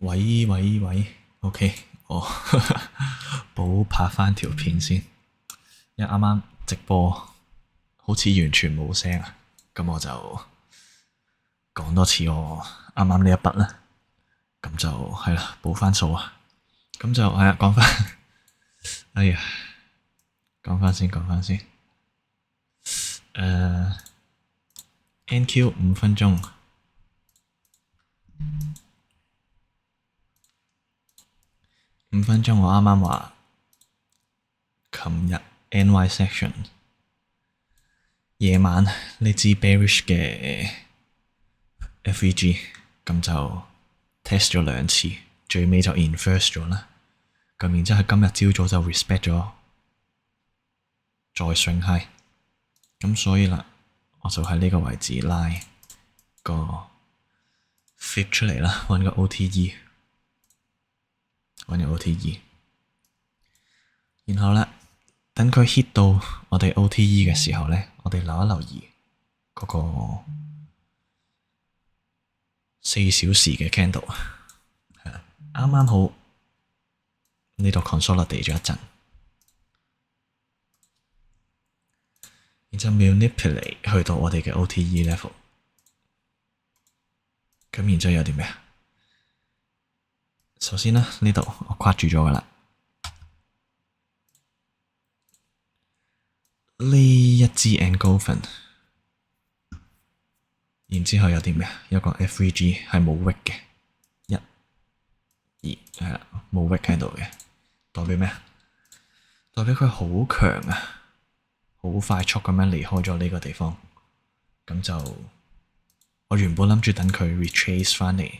喂喂喂，OK，我補拍翻條片先，因為啱啱直播好似完全冇聲啊，咁我就講多次我啱啱呢一筆啦，咁就係啦，補翻數啊，咁就係啊，講翻，哎呀，講翻先，NQ 5分鐘。5分鐘，我啱啱話，琴日 NY section 夜晚呢支 bearish 嘅 FVG，咁就 test 咗兩次，最尾就 inverse 咗啦。咁然之後喺今日朝早就 respect 咗，再 swing high。咁所以啦，我就喺呢個位置拉個 fit 出嚟啦，揾個 OTE。揾個 OTE，然後咧，等佢 hit 到我哋 OTE 嘅時候咧，我哋留一留意嗰個4小時嘅 candle， 係啦，啱啱好呢度 consolidate 咗一陣，然之後 manipulate 去到我哋嘅 OTE level， 咁然之後有啲咩啊？首先呢，呢度我框住咗㗎啦。呢一支 engulfing， 然之後有啲咩啊？有個 FVG 係冇 wick 嘅，1、2係啦，冇 wick 喺度嘅，代表咩啊？代表佢好強啊，好快速咁樣離開咗呢個地方。咁就我原本諗住等佢 retrace 返嚟，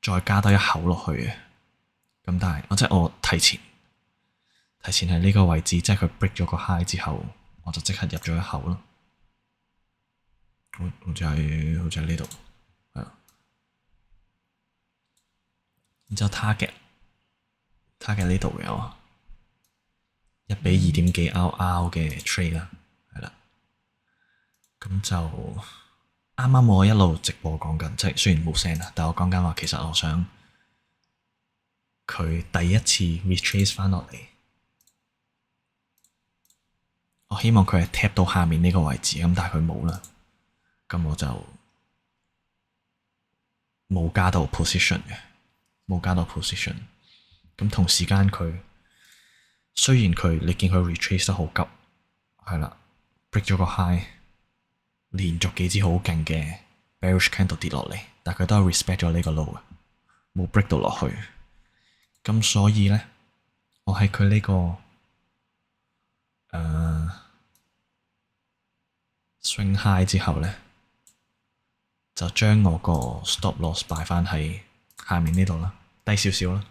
再加多一口落去嘅。咁但係我提前喺呢個位置，即係佢 break 咗個 high 之後，我就即刻入咗一口咯。好似喺呢度，係啊。然之後 target 呢度嘅我1比2點幾 RR 嘅 trade 啦，係啦。咁就啱啱我一路直播講緊，即係雖然冇聲啦，但我講緊話其實我想佢第一次 retrace 翻落嚟，我希望佢係 tap 到下面呢個位置，咁但係佢冇啦，咁我就冇加到 position 嘅，咁同時間佢雖然你見佢 retrace 得好急，係啦 break 咗個 high， 連續幾支好勁嘅 bearish candle 跌落嚟，但佢都係 respect 咗呢個 low 嘅，冇 break 到落去。咁所以咧，我喺佢呢個swing high 之後咧，就將我個 stop loss 擺翻喺下面呢度啦，低少少啦，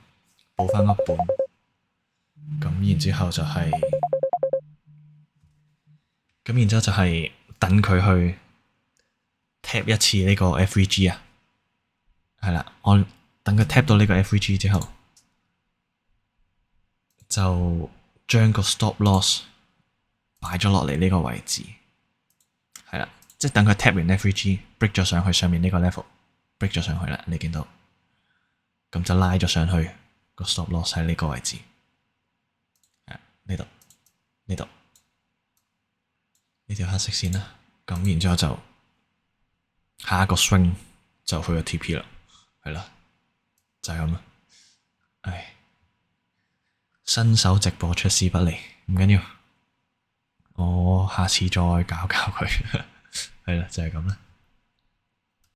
補翻個本。咁然之後就係等佢去 tap 一次呢個 FVG 啊，係啦，我等佢 tap 到呢個 FVG 之後，就將個 stop loss 擺咗落嚟呢個位置，係啦，即係等佢 tap 完 FVG break 咗上去上面呢個 level break 咗上去啦，你見到，咁就拉咗上去個 stop loss 喺呢個位置，呢度呢條黑色線啦，咁然之後就下一個 swing 就去個 TP 啦，係啦，就係咁啦。唉，新手直播出師不利，唔緊要，我下次再搞佢，係啦，就係咁啦。